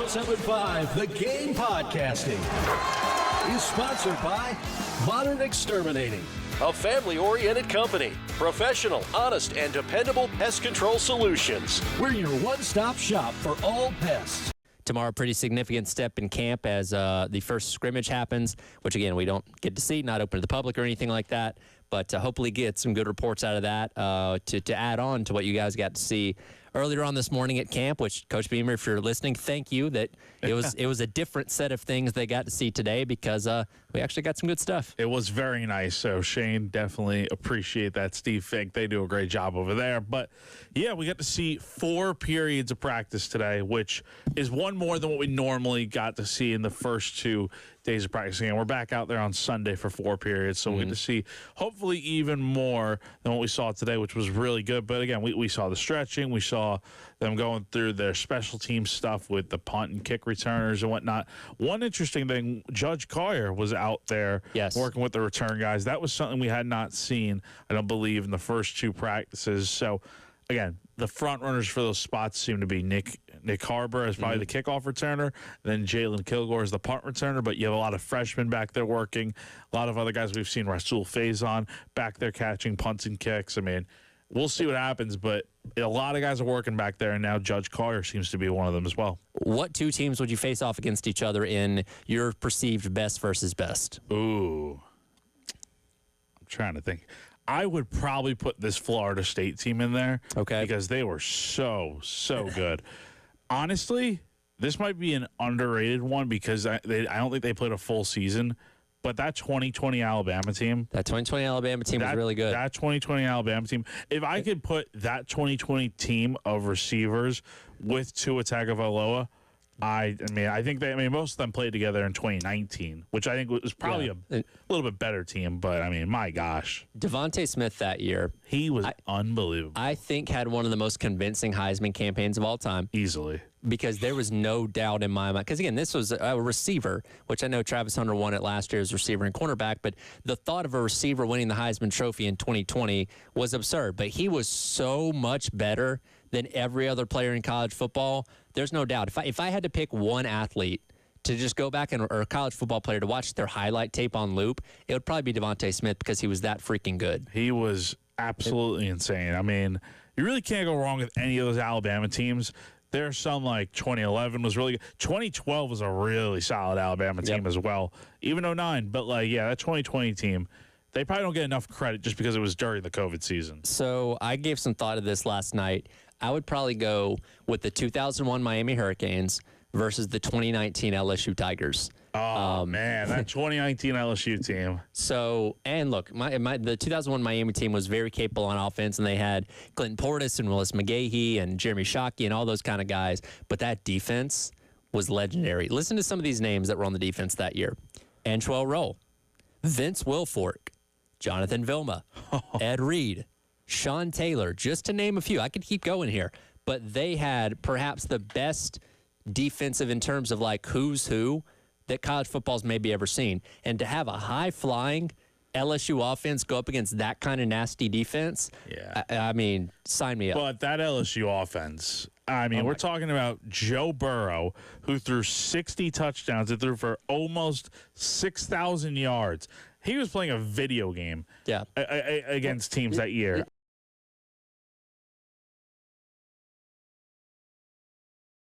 107.5, The Game Podcasting, is sponsored by Modern Exterminating, a family-oriented company. Professional, honest, and dependable pest control solutions. We're your one-stop shop for all pests. Tomorrow, pretty significant step in camp as the first scrimmage happens, which, again, we don't get to see, not open to the public or anything like that, but hopefully get some good reports out of that to add on to what you guys got to see earlier on this morning at camp, which, Coach Beamer, if you're listening, thank you. That it was a different set of things they got to see today because we actually got some good stuff. It was very nice. So, Shane, definitely appreciate that. Steve Fink, they do a great job over there. But, yeah, we got to see 4 periods of practice today, which is one more than what we normally got to see in the first 2 days of practicing. And we're back out there on Sunday for 4 periods. So we get to see hopefully even more than what we saw today, which was really good. But, again, we saw the stretching. We saw them going through their special team stuff with the punt and kick returners and whatnot. One interesting thing, Judge Collier was out there working with the return guys. That was something we had not seen, I don't believe, in the first 2 practices. So, again, the front runners for those spots seem to be Nick Harbor as probably the kickoff returner, then Jalen Kilgore as the punt returner, but you have a lot of freshmen back there working, a lot of other guys we've seen, Rasul Faison back there catching punts and kicks. I mean, we'll see what happens, but a lot of guys are working back there, and now Judge Collier seems to be one of them as well. What 2 teams would you face off against each other in your perceived best versus best? Ooh. I'm trying to think. I would probably put this Florida State team in there. Okay. Because they were so good. Honestly, this might be an underrated one because I don't think they played a full season. But that 2020 Alabama team. That 2020 Alabama team was really good. That 2020 Alabama team. If I could put that 2020 team of receivers with Tua Tagovailoa, I think most of them played together in 2019, which I think was probably a little bit better team. But, I mean, my gosh. Devontae Smith that year. He was unbelievable. I think had one of the most convincing Heisman campaigns of all time. Easily. Because there was no doubt in my mind. Because, again, this was a receiver, which I know Travis Hunter won it last year as receiver and cornerback, but the thought of a receiver winning the Heisman Trophy in 2020 was absurd. But he was so much better than every other player in college football. There's no doubt. If I had to pick one athlete to just go back or a college football player to watch their highlight tape on loop, it would probably be Devontae Smith because he was that freaking good. He was absolutely insane. I mean, you really can't go wrong with any of those Alabama teams. There's some like 2011 was really good. 2012 was a really solid Alabama team as well. Even 09. But, that 2020 team, they probably don't get enough credit just because it was during the COVID season. So I gave some thought to this last night. I would probably go with the 2001 Miami Hurricanes versus the 2019 LSU Tigers. Oh, man, that 2019 LSU team. So, and look, the 2001 Miami team was very capable on offense, and they had Clinton Portis and Willis McGahee and Jeremy Shockey and all those kind of guys. But that defense was legendary. Listen to some of these names that were on the defense that year. Antrell Roll, Vince Wilfork, Jonathan Vilma, Ed Reed, Sean Taylor, just to name a few. I could keep going here. But they had perhaps the best defensive in terms of who's who that college football's maybe ever seen. And to have a high-flying LSU offense go up against that kind of nasty defense, I mean, sign me up. But that LSU offense, we're talking about Joe Burrow, who threw 60 touchdowns and threw for almost 6,000 yards. He was playing a video game against teams that year.